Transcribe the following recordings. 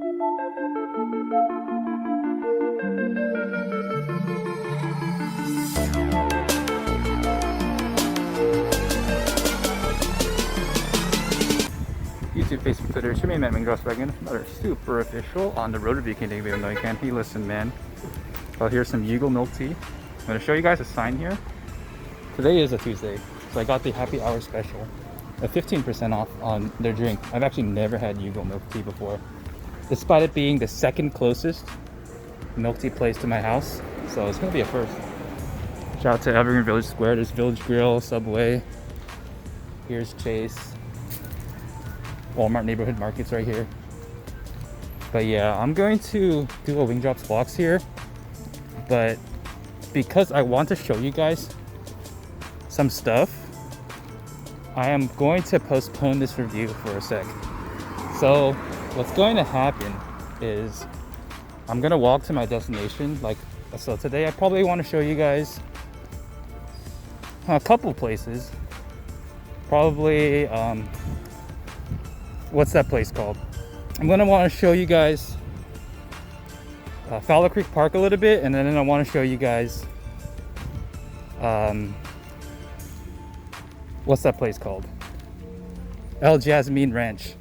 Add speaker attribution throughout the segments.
Speaker 1: YouTube, Facebook, Twitter, Shimmy Man, Grosswagon, another super official on the road review. Can't even know you can't. Hey, listen, man. Well, here's some YooGool milk tea. I'm gonna show you guys a sign here. Today is a Tuesday, so I got the happy hour special, a 15% off on their drink. I've actually never had YooGool milk tea before, despite it being the second closest milk tea place to my house. So it's gonna be a first. Shout out to Evergreen Village Square. There's Village Grill, Subway. Here's Chase. Walmart neighborhood markets right here. But yeah, I'm going to do a Wing Drops box here, but because I want to show you guys some stuff, I am going to postpone this review for a sec. So what's going to happen is I'm gonna walk to my destination. So today I probably want to show you guys a couple places. Probably what's that place called? I'm gonna want to show you guys Fowler Creek Park a little bit, and then I want to show you guys what's that place called? El Jasmine Ranch.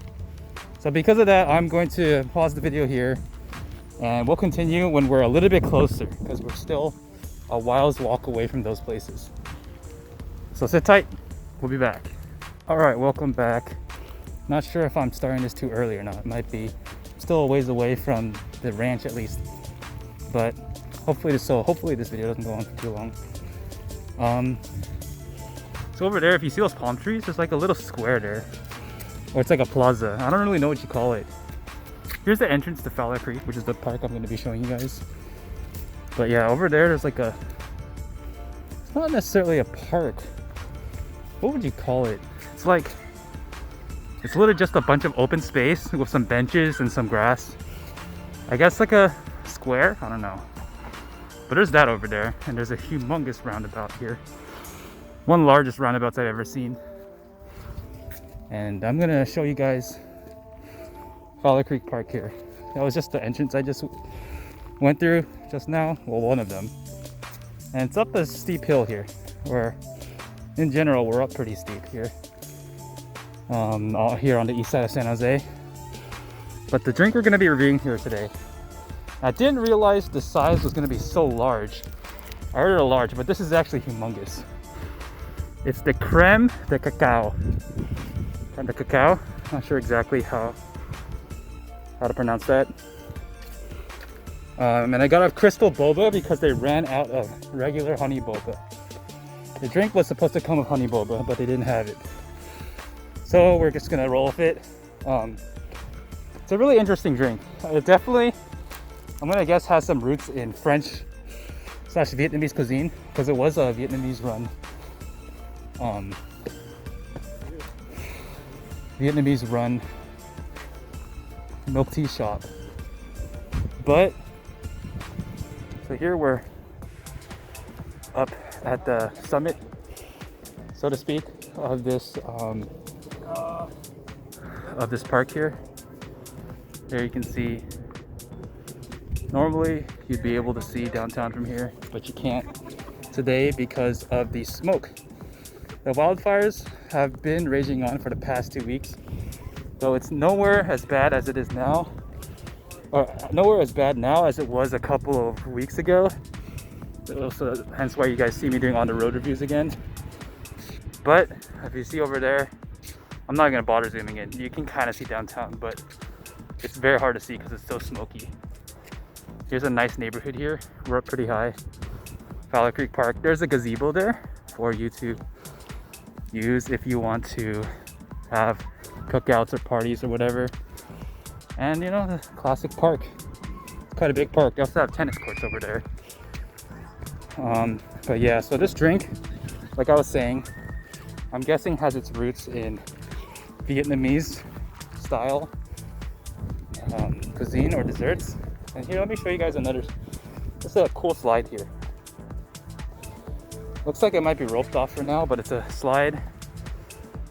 Speaker 1: So because of that, I'm going to pause the video here, and we'll continue when we're a little bit closer, because we're still a while's walk away from those places. So sit tight, we'll be back. All right, welcome back. Not sure if I'm starting this too early or not. It might be still a ways away from the ranch at least, but hopefully this video doesn't go on for too long. So over there, if you see those palm trees, there's like a little square there, or it's like a plaza. I don't really know what you call it. Here's the entrance to Fowler Creek, which is the park I'm going to be showing you guys. But yeah, over there, there's like it's not necessarily a park. What would you call it? It's literally just a bunch of open space with some benches and some grass. I guess like a square? I don't know. But there's that over there, and there's a humongous roundabout here. One of the largest roundabouts I've ever seen. And I'm gonna show you guys Fowler Creek Park here. That was just the entrance I just went through just now. Well, one of them. And it's up a steep hill here, where in general we're up pretty steep here. Here on the east side of San Jose. But the drink we're going to be reviewing here today, I didn't realize the size was going to be so large. I ordered a large, but this is actually humongous. It's the Creme de Cacao. Creme de Cacao. Not sure exactly how to pronounce that. And I got a crystal boba because they ran out of regular honey boba. The drink was supposed to come with honey boba, but they didn't have it. So we're just gonna roll with it. It's a really interesting drink. It definitely, I'm gonna guess, has some roots in French/Vietnamese cuisine, because it was a Vietnamese run milk tea shop. But so here we're up at the summit, so to speak, of this park here. There you can see, normally you'd be able to see downtown from here, but you can't today because of the smoke. The wildfires have been raging on for the past 2 weeks, though it's nowhere as bad as it is now, or nowhere as bad now as it was a couple of weeks ago. So hence why you guys see me doing on the road reviews again. But if you see over there, I'm not gonna bother zooming in. You can kind of see downtown, but it's very hard to see because it's so smoky. Here's a nice neighborhood here. We're up pretty high. Fowler Creek Park. There's a gazebo there for you to use if you want to have cookouts or parties or whatever. And you know, the classic park. It's quite a big park. They also have tennis courts over there. But yeah, so this drink, like I was saying, I'm guessing has its roots in Vietnamese style cuisine or desserts. And here, let me show you guys another. This is a cool slide here. Looks like it might be roped off for now, but it's a slide.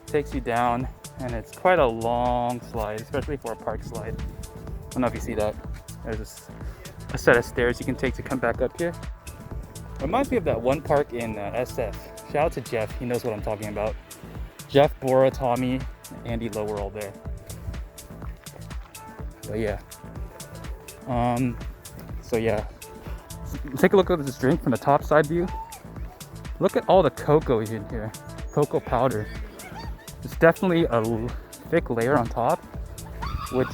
Speaker 1: Takes you down, and it's quite a long slide, especially for a park slide. don't know if you see that. There's a set of stairs you can take to come back up here. Reminds me of that one park in SF. Shout out to Jeff, he knows what I'm talking about. Jeff, Bora, Tommy, Andy Lowe were all there. But yeah. So yeah. Take a look at this drink from the top side view. Look at all the cocoa in here. Cocoa powder. It's definitely a thick layer on top, which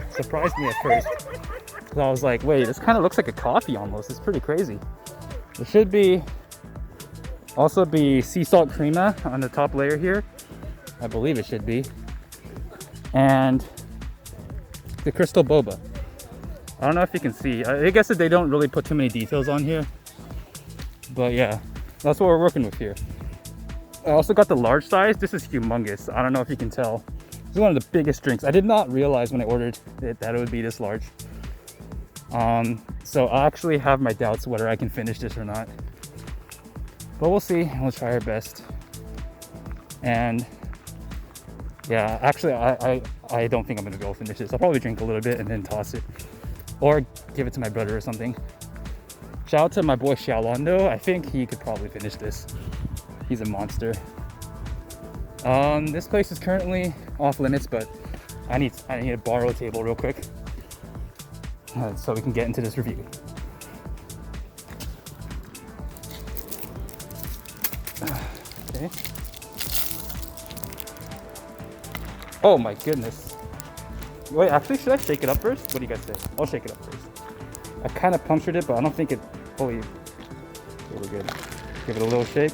Speaker 1: surprised me at first. Because I was like, wait, this kind of looks like a coffee almost. It's pretty crazy. There should be also be sea salt crema on the top layer here. I believe it should be. And the crystal boba. I don't know if you can see. I guess that they don't really put too many details on here. But yeah, that's what we're working with here. I also got the large size. This is humongous. I don't know if you can tell. This is one of the biggest drinks. I did not realize when I ordered it that it would be this large. So I actually have my doubts whether I can finish this or not. But we'll see. We'll try our best. And yeah, actually I don't think I'm gonna be able to finish this. I'll probably drink a little bit and then toss it. Or give it to my brother or something. Shout out to my boy Xiaolando. I think he could probably finish this. He's a monster. This place is currently off limits, but I need to borrow a table real quick so we can get into this review. Okay. Oh my goodness. Wait, actually, should I shake it up first? What do you guys say? I'll shake it up first. I kind of punctured it, but I don't think it fully. Okay, we're good. Give it a little shake.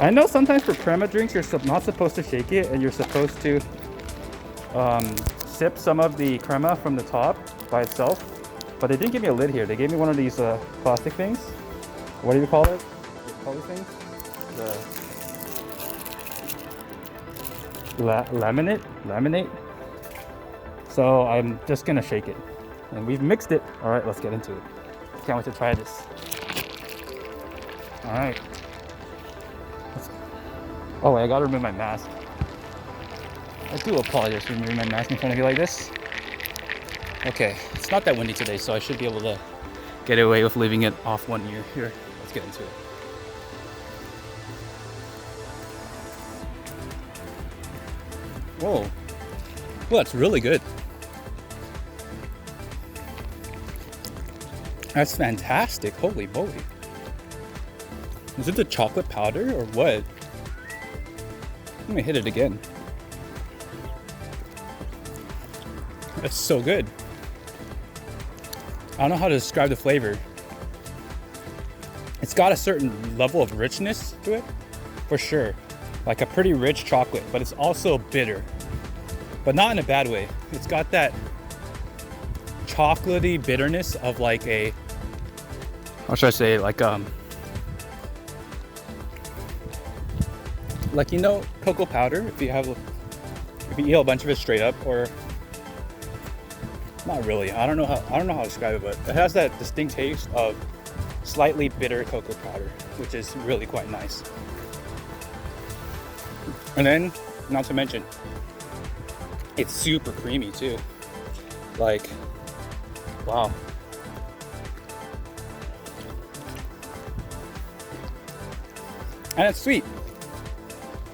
Speaker 1: I know sometimes for crema drinks, you're not supposed to shake it, and you're supposed to sip some of the crema from the top by itself. But they didn't give me a lid here. They gave me one of these plastic things. What do you call it? What do you call these things? Laminate. So I'm just gonna shake it, and we've mixed it. All right, let's get into it. Can't wait to try this. All right. Oh, wait, I gotta remove my mask. I do apologize for removing my mask in front of you like this. Okay, it's not that windy today, so I should be able to get away with leaving it off one ear. Here, let's get into it. Whoa. Well, that's really good. That's fantastic. Holy moly. Is it the chocolate powder or what? Let me hit it again. That's so good. I don't know how to describe the flavor. It's got a certain level of richness to it, for sure. Like a pretty rich chocolate, but it's also bitter. But not in a bad way. It's got that chocolatey bitterness of like a, how should I say, like you know, cocoa powder. If you eat a bunch of it straight up, or not really. I don't know how to describe it, but it has that distinct taste of slightly bitter cocoa powder, which is really quite nice. And then, not to mention, it's super creamy too. Like, wow. And it's sweet.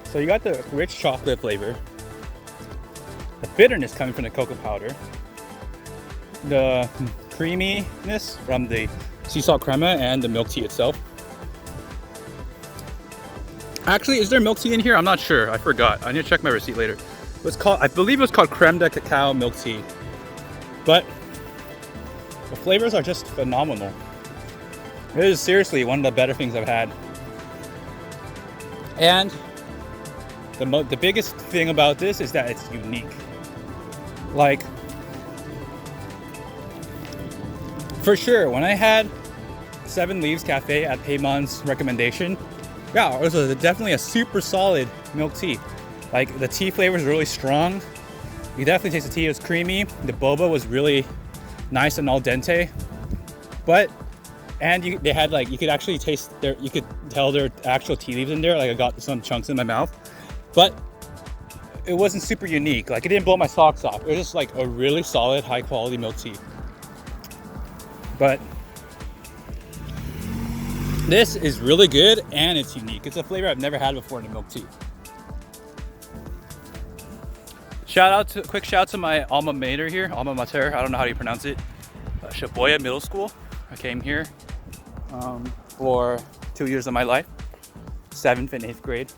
Speaker 1: So you got the rich chocolate flavor, the bitterness coming from the cocoa powder, the creaminess from the sea salt crema and the milk tea itself. Actually, is there milk tea in here? I'm not sure. I forgot. I need to check my receipt later. It's called, I believe it was called Creme de Cacao milk tea. But the flavors are just phenomenal. It is seriously one of the better things I've had. And the biggest thing about this is that it's unique. Like, for sure, when I had Seven Leaves Cafe at Paymon's recommendation, yeah, it was definitely a super solid milk tea. Like, the tea flavor is really strong. You definitely taste the tea. It was creamy. The boba was really nice and al dente. But, and they had like, you could actually taste you could tell their actual tea leaves in there. Like, I got some chunks in my mouth. But it wasn't super unique. Like, it didn't blow my socks off. It was just like a really solid, high quality milk tea. But this is really good and it's unique. It's a flavor I've never had before in a milk tea. Quick shout out to my alma mater here, alma mater. I don't know how you pronounce it. Chaboya Middle School. I came here for 2 years of my life, 7th and 8th grade.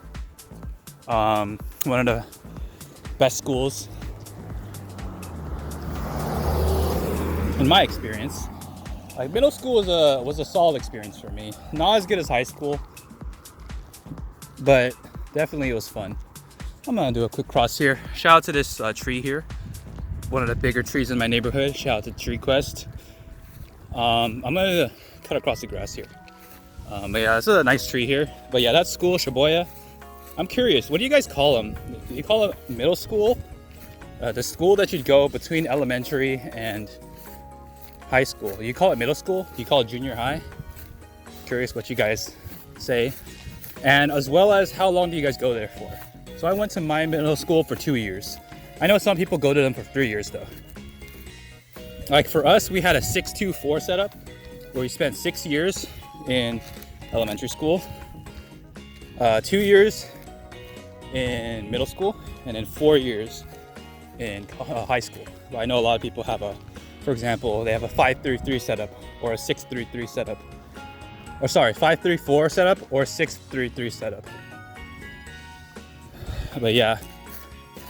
Speaker 1: One of the best schools in my experience. Like, middle school was a solid experience for me. Not as good as high school, but definitely it was fun. I'm gonna do a quick cross here. Shout out to this tree here, one of the bigger trees in my neighborhood. Shout out to Tree Quest. I'm gonna cut across the grass here. But yeah, this is a nice tree here. But yeah, that's school, Chaboya. I'm curious, what do you guys call them? Do you call it middle school? The school that you'd go between elementary and high school. Do you call it middle school? Do you call it junior high? Curious what you guys say. And as well as, how long do you guys go there for? So I went to my middle school for 2 years. I know some people go to them for 3 years though. Like, for us, we had a 6-2-4 setup where we spent 6 years in elementary school, 2 years in middle school, and then 4 years in high school. But I know a lot of people have for example, they have a 5-3-3 setup or a 6-3-3 setup. Or sorry, 5-3-4 setup or 6-3-3 setup. But yeah,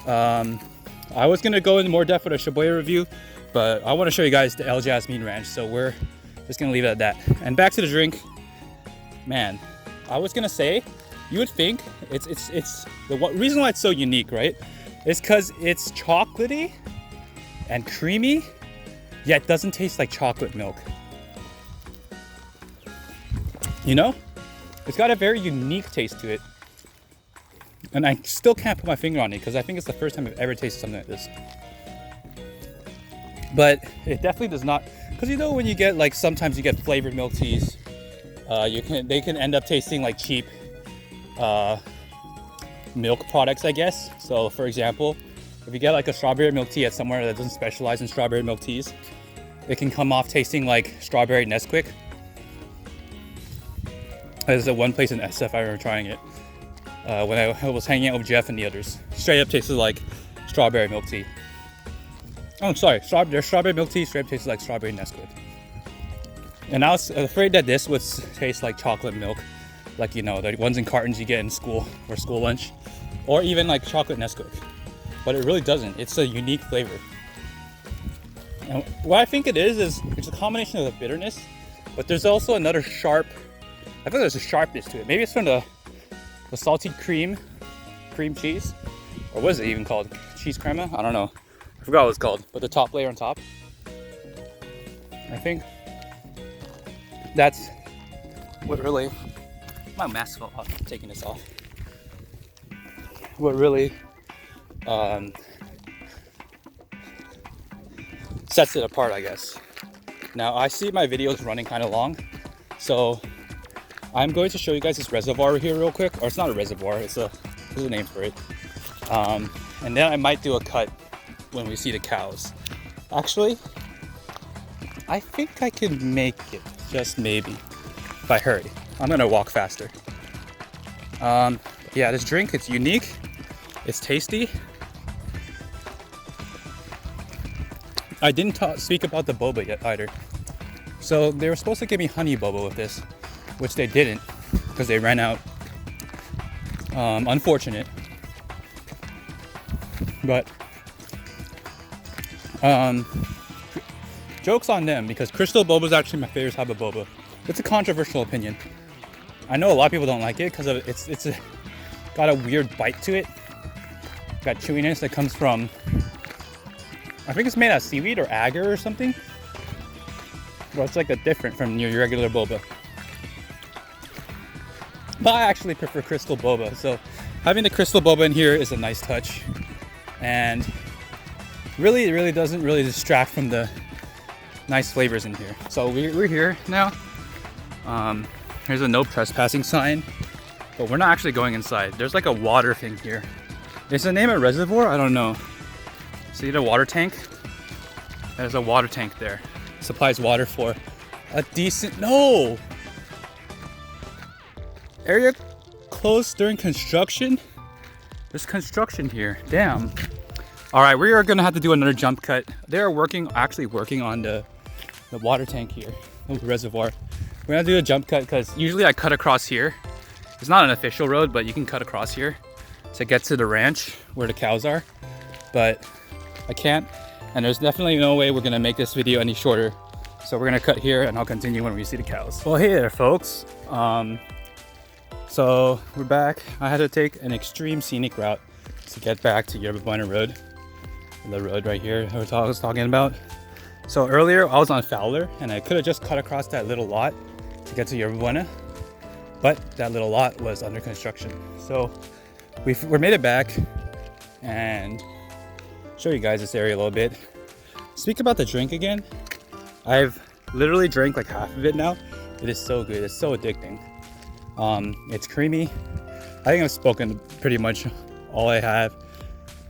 Speaker 1: I was gonna go into more depth with a Chaboya review, but I want to show you guys the El Jasmin Ranch, so we're just gonna leave it at that. And back to the drink, man. I was gonna say, you would think it's the reason why it's so unique, right? Is because it's chocolatey and creamy, yet doesn't taste like chocolate milk. You know, it's got a very unique taste to it. And I still can't put my finger on it because I think it's the first time I've ever tasted something like this. But it definitely does not, because you know when you get, like, sometimes you get flavored milk teas, they can end up tasting like cheap milk products, I guess. So for example, if you get like a strawberry milk tea at somewhere that doesn't specialize in strawberry milk teas, it can come off tasting like strawberry Nesquik. There's the one place in SF I remember trying it. When I was hanging out with Jeff and the others. Straight up tasted like strawberry milk tea. Oh, sorry, their strawberry milk tea straight up tasted like strawberry Nesquik. And I was afraid that this would taste like chocolate milk. Like, you know, the ones in cartons you get in school for school lunch. Or even like chocolate Nesquik. But it really doesn't. It's a unique flavor. And what I think it is it's a combination of the bitterness, but there's also another sharp, I think there's a sharpness to it. Maybe it's from the salty cream cheese, or what is it even called? Cheese crema? I don't know. I forgot what it's called. But the top layer on top, I think that's what really. My mask fell off. I'm taking this off. What really sets it apart, I guess. Now I see my videos running kind of long, so I'm going to show you guys this reservoir here real quick. Or it's not a reservoir, there's a name for it. And then I might do a cut when we see the cows. Actually, I think I can make it, just maybe, if I hurry. I'm gonna walk faster. Yeah, this drink, it's unique, it's tasty. I didn't speak about the boba yet either. So they were supposed to give me honey boba with this, which they didn't because they ran out. Unfortunate. But joke's on them, because crystal boba is actually my favorite type of boba. It's a controversial opinion. I know a lot of people don't like it because it's got a weird bite to it. Got chewiness that comes from, I think it's made out of seaweed or agar or something. Well, it's like a different from your regular boba. But I actually prefer crystal boba, so having the crystal boba in here is a nice touch, and really, it really doesn't really distract from the nice flavors in here. So we're here now. Here's a no trespassing sign, but we're not actually going inside. There's like a water thing here. Is the name a reservoir? I don't know. See the water tank? There's a water tank there. Supplies water for a decent, no! Area closed during construction? There's construction here, damn. All right, we are gonna have to do another jump cut. They are actually working on the water tank here, the reservoir. We're gonna do a jump cut because usually I cut across here. It's not an official road, but you can cut across here to get to the ranch where the cows are, but I can't, and there's definitely no way we're gonna make this video any shorter. So we're gonna cut here and I'll continue when we see the cows. Well, hey there folks. So we're back. I had to take an extreme scenic route to get back to Yerba Buena Road. The road right here I was talking about. So earlier I was on Fowler and I could have just cut across that little lot to get to Yerba Buena, but that little lot was under construction. So we made it back and show you guys this area a little bit. Speak about the drink again. I've literally drank like half of it now. It is so good. It's so addicting. It's creamy. I think I've spoken pretty much all I have.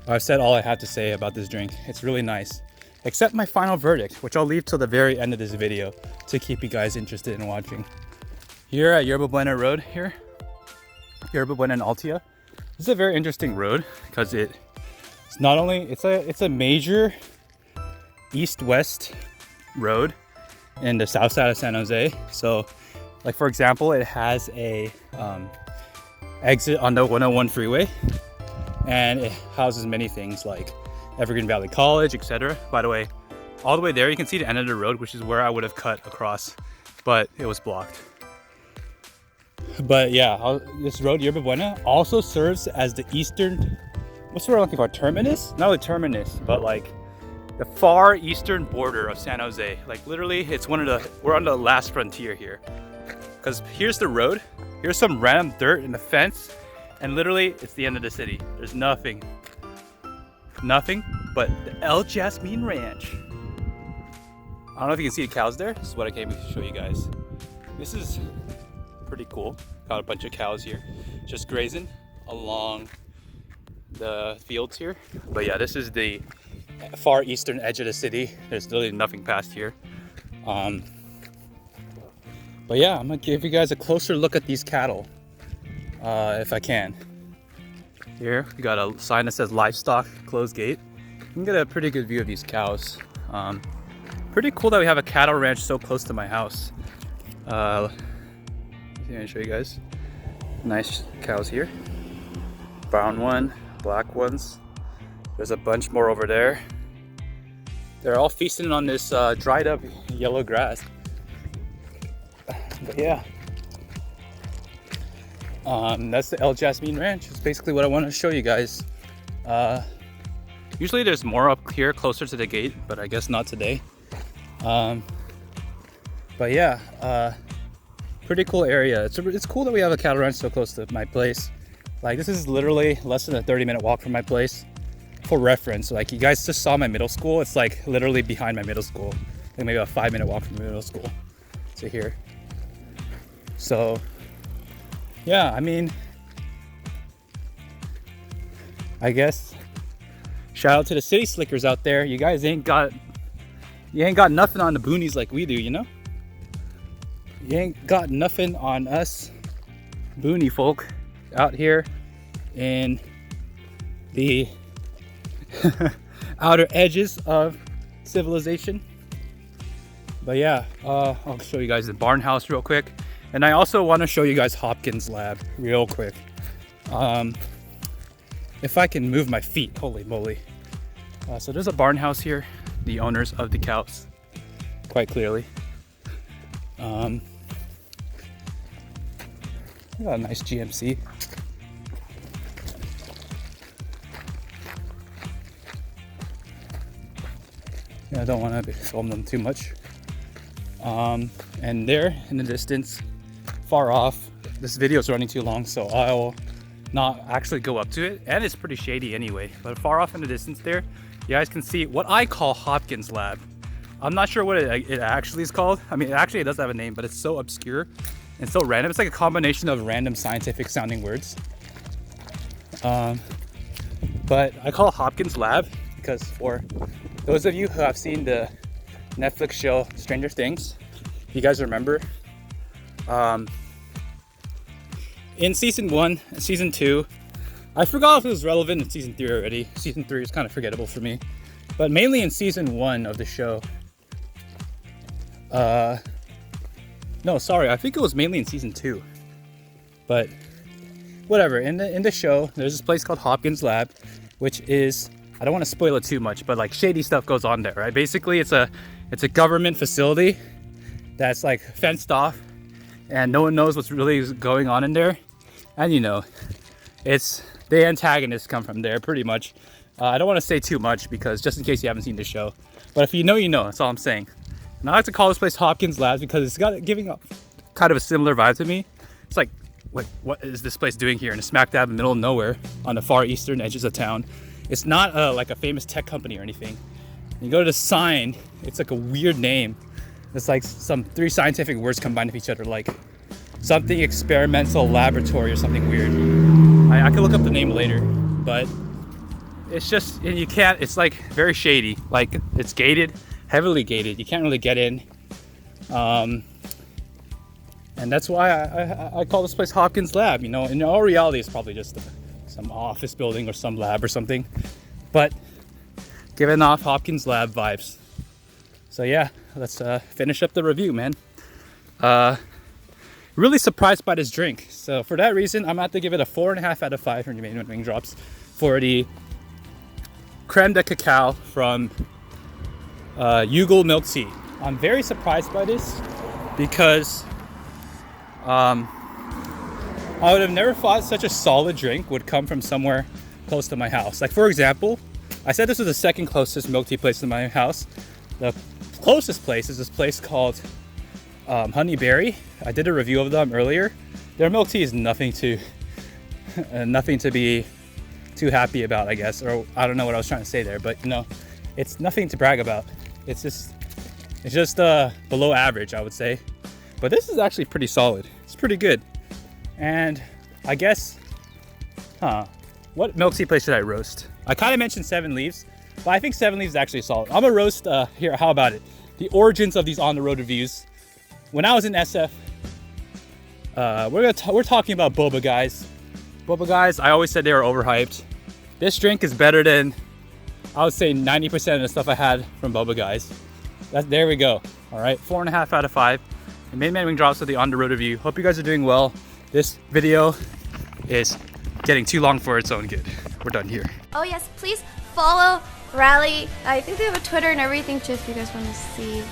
Speaker 1: I've said all I have to say about this drink. It's really nice. Except my final verdict, which I'll leave till the very end of this video to keep you guys interested in watching. Here at Yerba Buena Road here, Yerba Buena and Altia. This is a very interesting road because it's not only, it's a major east-west road in the south side of San Jose. So like for example, it has a exit on the 101 freeway, and it houses many things like Evergreen Valley College, etc. By the way, all the way there you can see the end of the road, which is where I would have cut across, but it was blocked. But yeah, this road, Yerba Buena, also serves as the eastern, what's the word I'm looking for, terminus? Not really terminus, but like the far eastern border of San Jose. Like literally, it's we're on the last frontier here. Because here's the road, here's some random dirt in the fence, and literally it's the end of the city. There's nothing but the El Jasmin Ranch. I don't know if you can see the cows there. This is what I came to show you guys. This is pretty cool. Got a bunch of cows here just grazing along the fields here. But yeah, this is the far eastern edge of the city. There's literally nothing past here. But yeah, I'm gonna give you guys a closer look at these cattle, if I can. Here, we got a sign that says livestock closed gate. You can get a pretty good view of these cows. Pretty cool that we have a cattle ranch so close to my house. I'm gonna show you guys. Nice cows here. Brown one, black ones. There's a bunch more over there. They're all feasting on this dried up yellow grass. But yeah, that's the El Jasmin Ranch. It's basically what I want to show you guys. Usually there's more up here closer to the gate, but I guess not today. But yeah, pretty cool area. It's cool that we have a cattle ranch so close to my place. Like this is literally less than a 30-minute walk from my place. For reference, like you guys just saw my middle school. It's like literally behind my middle school. Like maybe a 5-minute walk from my middle school to here. So yeah, I mean, I guess shout out to the city slickers out there. You guys ain't got nothing on the boonies like we do, you know? You ain't got nothing on us boony folk out here in the outer edges of civilization. But yeah, I'll show you guys the barn house real quick. And I also want to show you guys Hawkins Lab real quick. If I can move my feet, holy moly. So there's a barn house here, the owners of the cows, quite clearly. We got a nice GMC. Yeah, I don't want to film them too much. And there in the distance, far off, this video is running too long, so I'll not actually go up to it, and it's pretty shady anyway. But far off in the distance there, you guys can see what I call Hawkins Lab. I'm not sure what it actually is called. I mean, it does have a name, but it's so obscure and so random. It's like a combination of random scientific sounding words. But But I call it Hawkins Lab because for those of you who have seen the Netflix show Stranger Things, if you guys remember, in season 1 and season 2, I forgot if it was relevant in season 3 already. Season 3 is kind of forgettable for me. But mainly in season 1 of the show. No, sorry, I think it was mainly in season 2. But whatever, in the show, there's this place called Hawkins Lab, which is, I don't want to spoil it too much, but like shady stuff goes on there, right? Basically, it's a government facility that's like fenced off, and no one knows what's really going on in there. And you know, it's the antagonists come from there pretty much. I don't want to say too much because just in case you haven't seen the show, but if you know, you know. That's all I'm saying. And I like to call this place Hawkins Labs because it's got giving up kind of a similar vibe to me. It's like, wait, what is this place doing here in a smack dab in the middle of nowhere on the far eastern edges of town? It's not like a famous tech company or anything. You go to the sign, it's like a weird name. It's like some 3 scientific words combined with each other, like something experimental laboratory or something weird. I can look up the name later, but it's just, and you can't, it's like very shady. Like it's gated, heavily gated. You can't really get in. And that's why I call this place Hawkins Lab. You know, in all reality, it's probably just some office building or some lab or something, but giving off Hawkins Lab vibes. So yeah, let's finish up the review, man. Really surprised by this drink. So for that reason, I'm gonna have to give it a 4.5 out of 5 for Jamaican wing drops for the Creme de Cacao from YooGool milk tea. I'm very surprised by this because I would have never thought such a solid drink would come from somewhere close to my house. Like for example, I said this was the second closest milk tea place to my house. The closest place is this place called Honeyberry. I did a review of them earlier. Their milk tea is nothing to be too happy about, I guess, or I don't know what I was trying to say there, but you know, it's nothing to brag about. It's just below average, I would say. But this is actually pretty solid. It's pretty good. And I guess, what milk tea place should I roast? I kind of mentioned 7 Leaves, but I think 7 Leaves is actually solid. I'm gonna roast, here, how about it? The origins of these on-the-road reviews. When I was in SF, we're talking about boba guys. Boba guys, I always said they were overhyped. This drink is better than, I would say, 90% of the stuff I had from boba guys. There we go. All right, 4.5 out of 5. The main wing drops of the on-the-road review. Hope you guys are doing well. This video is getting too long for its own good. We're done here.
Speaker 2: Oh yes, please follow Rally. I think they have a Twitter and everything too if you guys want to see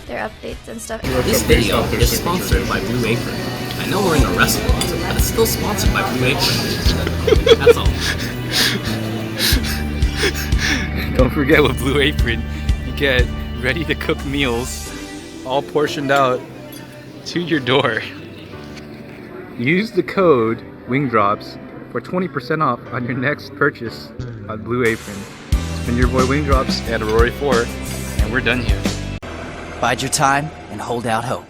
Speaker 2: their updates and stuff.
Speaker 3: This video is sponsored by Blue Apron. I know we're in a restaurant, but it's still sponsored by Blue Apron. That's all.
Speaker 1: Don't forget, with Blue Apron, you get ready-to-cook meals, all portioned out to your door. Use the code WINGDROPS for 20% off on your next purchase on Blue Apron. It's been your boy WingDrops and Rory4, and we're done here.
Speaker 4: Bide your time and hold out hope.